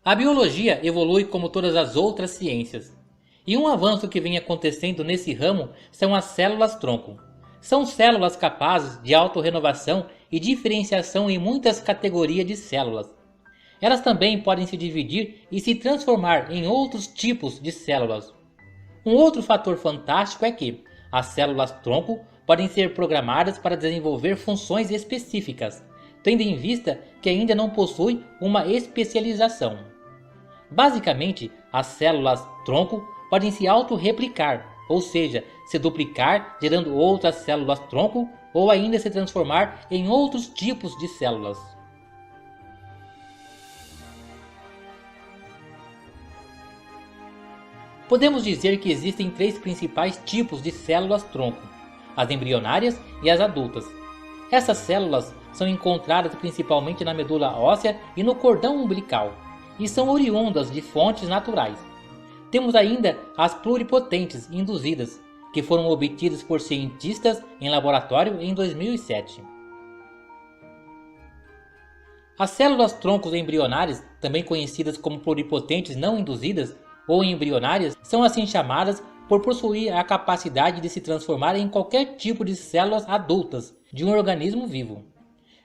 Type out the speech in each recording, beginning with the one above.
A biologia evolui como todas as outras ciências, e um avanço que vem acontecendo nesse ramo são as células-tronco. São células capazes de autorrenovação e diferenciação em muitas categorias de células. Elas também podem se dividir e se transformar em outros tipos de células. Um outro fator fantástico é que as células-tronco podem ser programadas para desenvolver funções específicas, tendo em vista que ainda não possuem uma especialização. Basicamente, as células-tronco podem se autorreplicar, ou seja, se duplicar gerando outras células-tronco ou ainda se transformar em outros tipos de células. Podemos dizer que existem três principais tipos de células-tronco: as embrionárias e as adultas. Essas células são encontradas principalmente na medula óssea e no cordão umbilical, e são oriundas de fontes naturais. Temos ainda as pluripotentes induzidas, que foram obtidas por cientistas em laboratório em 2007. As células-troncos embrionárias, também conhecidas como pluripotentes não induzidas ou embrionárias, são assim chamadas por possuir a capacidade de se transformar em qualquer tipo de células adultas de um organismo vivo.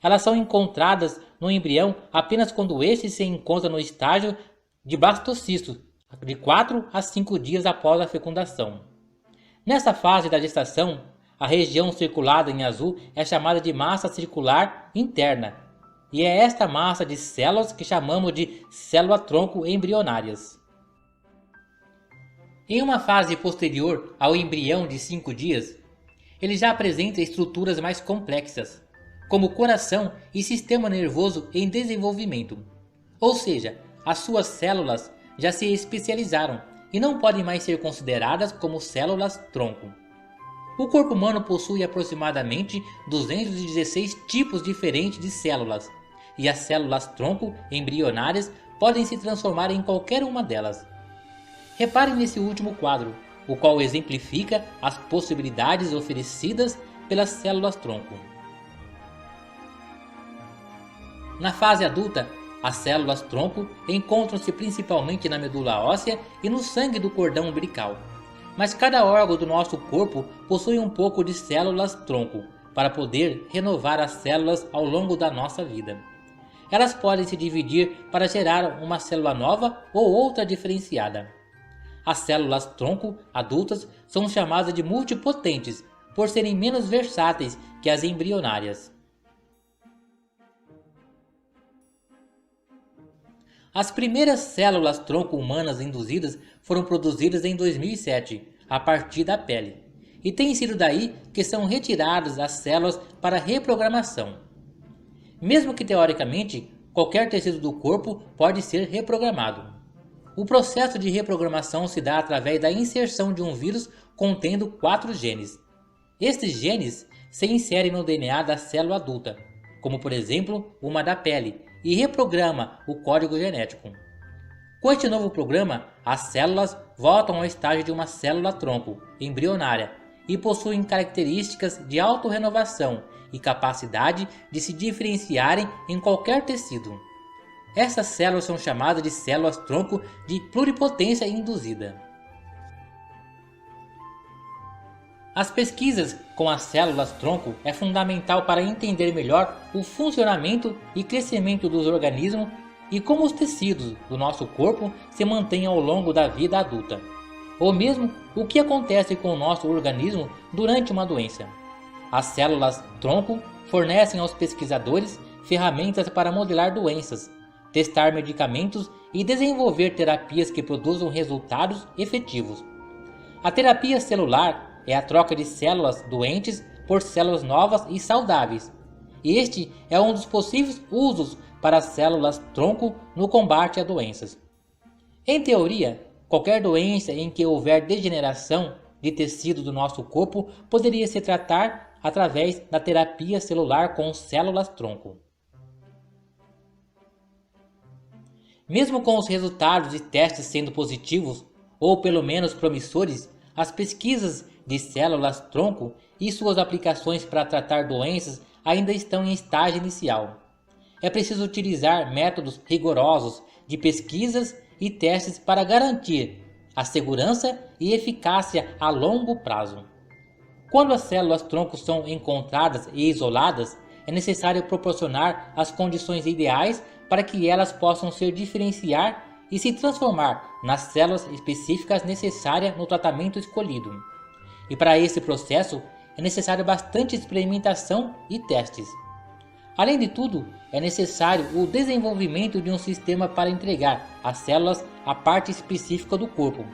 Elas são encontradas no embrião apenas quando este se encontra no estágio de blastocisto, de 4 a 5 dias após a fecundação. Nessa fase da gestação, a região circulada em azul é chamada de massa circular interna, e é esta massa de células que chamamos de célula-tronco embrionárias. Em uma fase posterior ao embrião de 5 dias, ele já apresenta estruturas mais complexas, como coração e sistema nervoso em desenvolvimento. Ou seja, as suas células já se especializaram e não podem mais ser consideradas como células-tronco. O corpo humano possui aproximadamente 216 tipos diferentes de células, e as células-tronco embrionárias podem se transformar em qualquer uma delas. Reparem nesse último quadro, o qual exemplifica as possibilidades oferecidas pelas células-tronco. Na fase adulta, as células-tronco encontram-se principalmente na medula óssea e no sangue do cordão umbilical. Mas cada órgão do nosso corpo possui um pouco de células-tronco para poder renovar as células ao longo da nossa vida. Elas podem se dividir para gerar uma célula nova ou outra diferenciada. As células-tronco adultas são chamadas de multipotentes por serem menos versáteis que as embrionárias. As primeiras células-tronco humanas induzidas foram produzidas em 2007, a partir da pele, e tem sido daí que são retiradas as células para reprogramação. Mesmo que teoricamente, qualquer tecido do corpo pode ser reprogramado. O processo de reprogramação se dá através da inserção de um vírus contendo 4 genes. Estes genes se inserem no DNA da célula adulta, como por exemplo uma da pele, e reprograma o código genético. Com este novo programa, as células voltam ao estágio de uma célula-tronco embrionária e possuem características de autorrenovação e capacidade de se diferenciarem em qualquer tecido. Essas células são chamadas de células-tronco de pluripotência induzida. As pesquisas com as células-tronco é fundamental para entender melhor o funcionamento e crescimento dos organismos e como os tecidos do nosso corpo se mantêm ao longo da vida adulta. ou mesmo o que acontece com o nosso organismo durante uma doença. As células-tronco fornecem aos pesquisadores ferramentas para modelar doenças, testar medicamentos e desenvolver terapias que produzam resultados efetivos. A terapia celular é a troca de células doentes por células novas e saudáveis. Este é um dos possíveis usos para as células-tronco no combate a doenças. Em teoria, qualquer doença em que houver degeneração de tecido do nosso corpo poderia se tratar através da terapia celular com células-tronco. Mesmo com os resultados de testes sendo positivos, ou pelo menos promissores, as pesquisas de células-tronco e suas aplicações para tratar doenças ainda estão em estágio inicial. É preciso utilizar métodos rigorosos de pesquisas e testes para garantir a segurança e eficácia a longo prazo. Quando as células-tronco são encontradas e isoladas, é necessário proporcionar as condições ideais para que elas possam se diferenciar e se transformar nas células específicas necessárias no tratamento escolhido. E para esse processo é necessário bastante experimentação e testes. Além de tudo, é necessário o desenvolvimento de um sistema para entregar às células a parte específica do corpo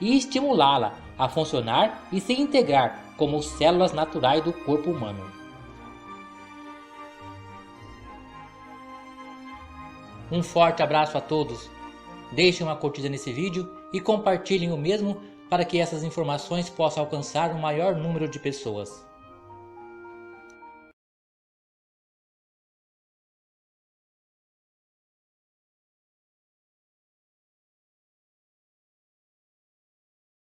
e estimulá-la a funcionar e se integrar como células naturais do corpo humano. Um forte abraço a todos. Deixem uma curtida nesse vídeo e compartilhem o mesmo para que essas informações possam alcançar o maior número de pessoas.